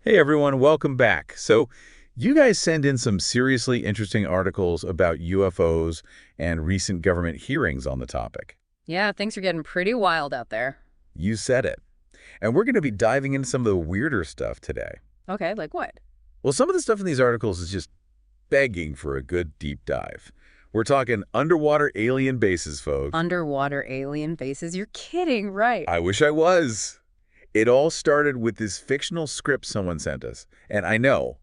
Hey everyone, welcome back. So, you guys send in some seriously interesting articles about UFOs and recent government hearings on the topic. Yeah, things are getting pretty wild out there. You said it. And we're going to be diving into some of the weirder stuff today. Okay, like what? Well, some of the stuff in these articles is just begging for a good deep dive. We're talking underwater alien bases, folks. Underwater alien bases? You're kidding, right? I wish I was. It all started with this fictional script someone sent us. And I know,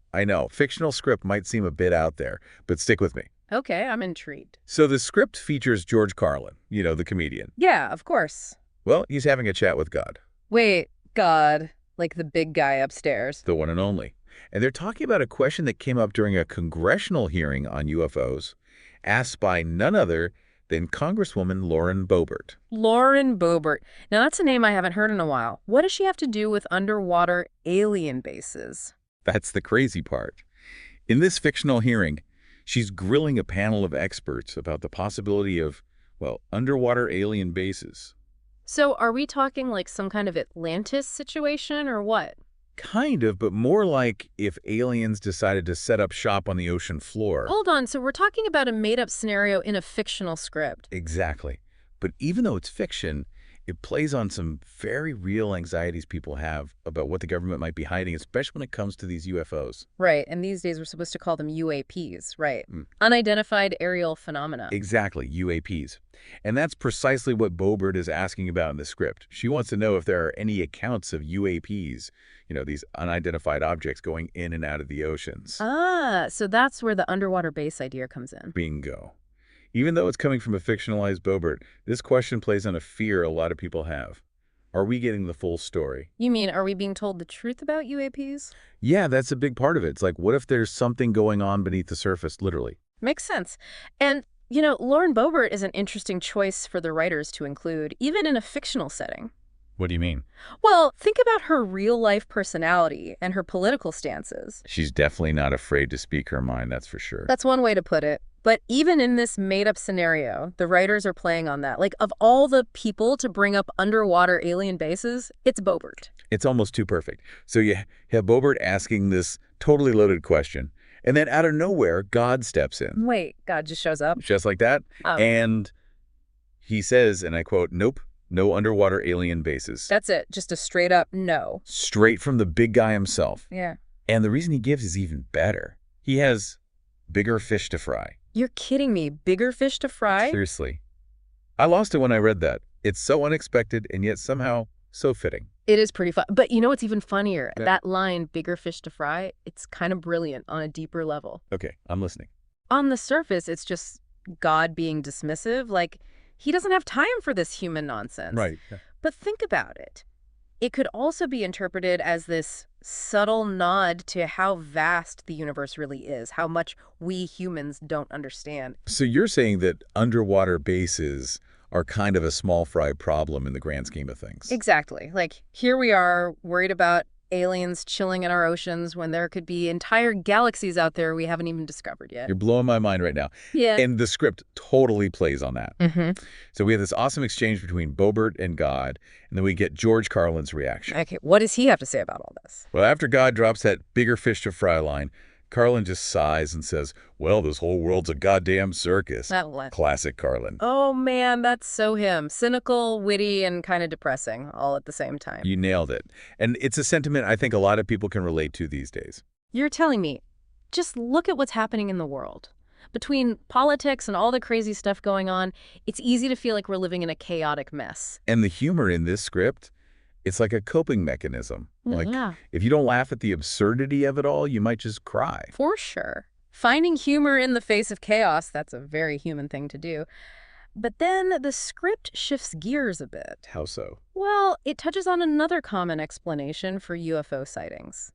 fictional script might seem a bit out there, but stick with me. Okay, I'm intrigued. So the script features George Carlin, the comedian. Yeah, of course. Well, he's having a chat with God, Wait, God, like the big guy upstairs. the one and only. And they're talking about a question that came up during a congressional hearing on UFOs, asked by none other than Congresswoman Lauren Boebert. Lauren Boebert. Now, that's a name I haven't heard in a while. What does she have to do with underwater alien bases? That's the crazy part. In this fictional hearing, she's grilling a panel of experts about the possibility of, well, underwater alien bases. So, are we talking like some kind of Atlantis situation or what? Kind of, but more like if aliens decided to set up shop on the ocean floor. Hold on, so we're talking about a made-up scenario in a fictional script. Exactly. But even though it's fiction, it plays on some very real anxieties people have about what the government might be hiding, especially when it comes to these UFOs. Right, and these days we're supposed to call them UAPs, right? Mm. Unidentified aerial phenomena. Exactly, UAPs. And that's precisely what Boebert is asking about in the script. She wants to know if there are any accounts of UAPs, these unidentified objects going in and out of the oceans. So that's where the underwater base idea comes in. Bingo. Even though it's coming from a fictionalized Boebert, this question plays on a fear a lot of people have. Are we getting the full story? You mean, are we being told the truth about UAPs? Yeah, that's a big part of it. It's like, what if there's something going on beneath the surface, literally? Makes sense. And, Lauren Boebert is an interesting choice for the writers to include, even in a fictional setting. What do you mean? Well, think about her real-life personality and her political stances. She's definitely not afraid to speak her mind, that's for sure. That's one way to put it. But even in this made-up scenario, the writers are playing on that. Like, of all the people to bring up underwater alien bases, it's Boebert. It's almost too perfect. So you have Boebert asking this totally loaded question, and then out of nowhere, God steps in. Wait, God just shows up? Just like that. And he says, and I quote, "Nope, no underwater alien bases." That's it. Just a straight up no. Straight from the big guy himself. Yeah. And the reason he gives is even better. He has bigger fish to fry. You're kidding me. Bigger fish to fry? Seriously. I lost it when I read that. It's so unexpected and yet somehow so fitting. It is pretty fun. But you know what's even funnier? Yeah. That line, bigger fish to fry, it's kind of brilliant on a deeper level. Okay, I'm listening. On the surface, it's just God being dismissive. Like, he doesn't have time for this human nonsense. Right. Yeah. But think about it. It could also be interpreted as this subtle nod to how vast the universe really is, how much we humans don't understand. So you're saying that underwater bases are kind of a small fry problem in the grand scheme of things. Exactly. Like, here we are, worried about aliens chilling in our oceans when there could be entire galaxies out there we haven't even discovered yet. You're blowing my mind right now. Yeah. And the script totally plays on that. Mm-hmm. So we have this awesome exchange between Boebert and God, and then we get George Carlin's reaction. Okay, what does he have to say about all this? Well, after God drops that bigger fish to fry line, Carlin just sighs and says, "Well, this whole world's a goddamn circus." Classic Carlin. Oh, man, that's so him. Cynical, witty, and kind of depressing all at the same time. You nailed it. And it's a sentiment I think a lot of people can relate to these days. You're telling me, just look at what's happening in the world. Between politics and all the crazy stuff going on, it's easy to feel like we're living in a chaotic mess. And the humor in this script, it's like a coping mechanism. Like, Yeah. if you don't laugh at the absurdity of it all, you might just cry. For sure. Finding humor in the face of chaos, that's a very human thing to do. But then the script shifts gears a bit. How so? Well, it touches on another common explanation for UFO sightings.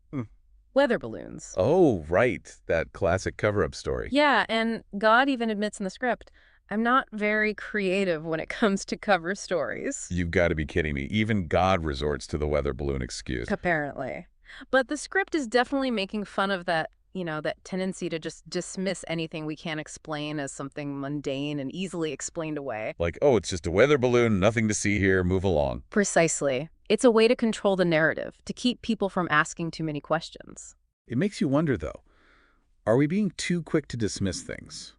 Weather balloons. Oh, right. That classic cover-up story. Yeah, and God even admits in the script, I'm not very creative when it comes to cover stories. You've got to be kidding me. Even God resorts to the weather balloon excuse. Apparently. But the script is definitely making fun of that, that tendency to just dismiss anything we can't explain as something mundane and easily explained away. Like, oh, it's just a weather balloon, nothing to see here, move along. Precisely. It's a way to control the narrative, to keep people from asking too many questions. It makes you wonder, though, are we being too quick to dismiss things?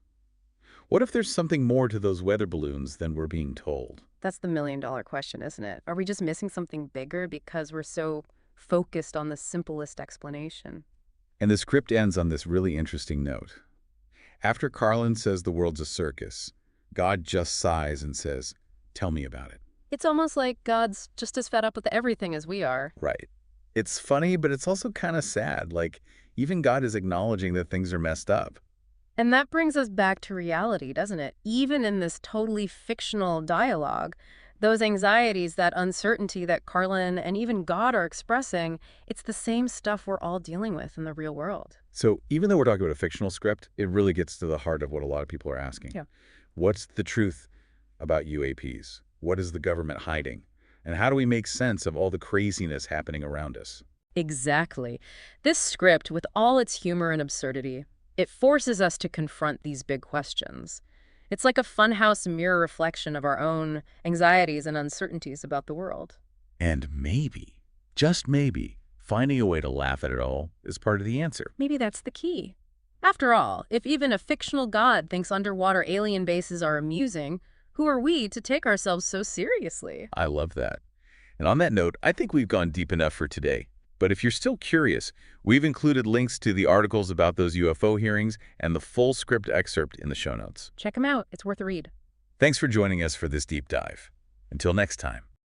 What if there's something more to those weather balloons than we're being told? That's the million-dollar question, isn't it? Are we just missing something bigger because we're so focused on the simplest explanation? And the script ends on this really interesting note. After Carlin says the world's a circus, God just sighs and says, "Tell me about it." It's almost like God's just as fed up with everything as we are. Right. It's funny, but it's also kind of sad. Like, even God is acknowledging that things are messed up. And that brings us back to reality, doesn't it? Even in this totally fictional dialogue, those anxieties, that uncertainty that Carlin and even God are expressing, it's the same stuff we're all dealing with in the real world. So even though we're talking about a fictional script, it really gets to the heart of what a lot of people are asking. Yeah. What's the truth about UAPs? What is the government hiding? And how do we make sense of all the craziness happening around us? Exactly. This script, with all its humor and absurdity, it forces us to confront these big questions. It's like a funhouse mirror reflection of our own anxieties and uncertainties about the world. And maybe, just maybe, finding a way to laugh at it all is part of the answer. Maybe that's the key. After all, if even a fictional god thinks underwater alien bases are amusing, who are we to take ourselves so seriously? I love that. And on that note, I think we've gone deep enough for today. But if you're still curious, we've included links to the articles about those UFO hearings and the full script excerpt in the show notes. Check them out. It's worth a read. Thanks for joining us for this deep dive. Until next time.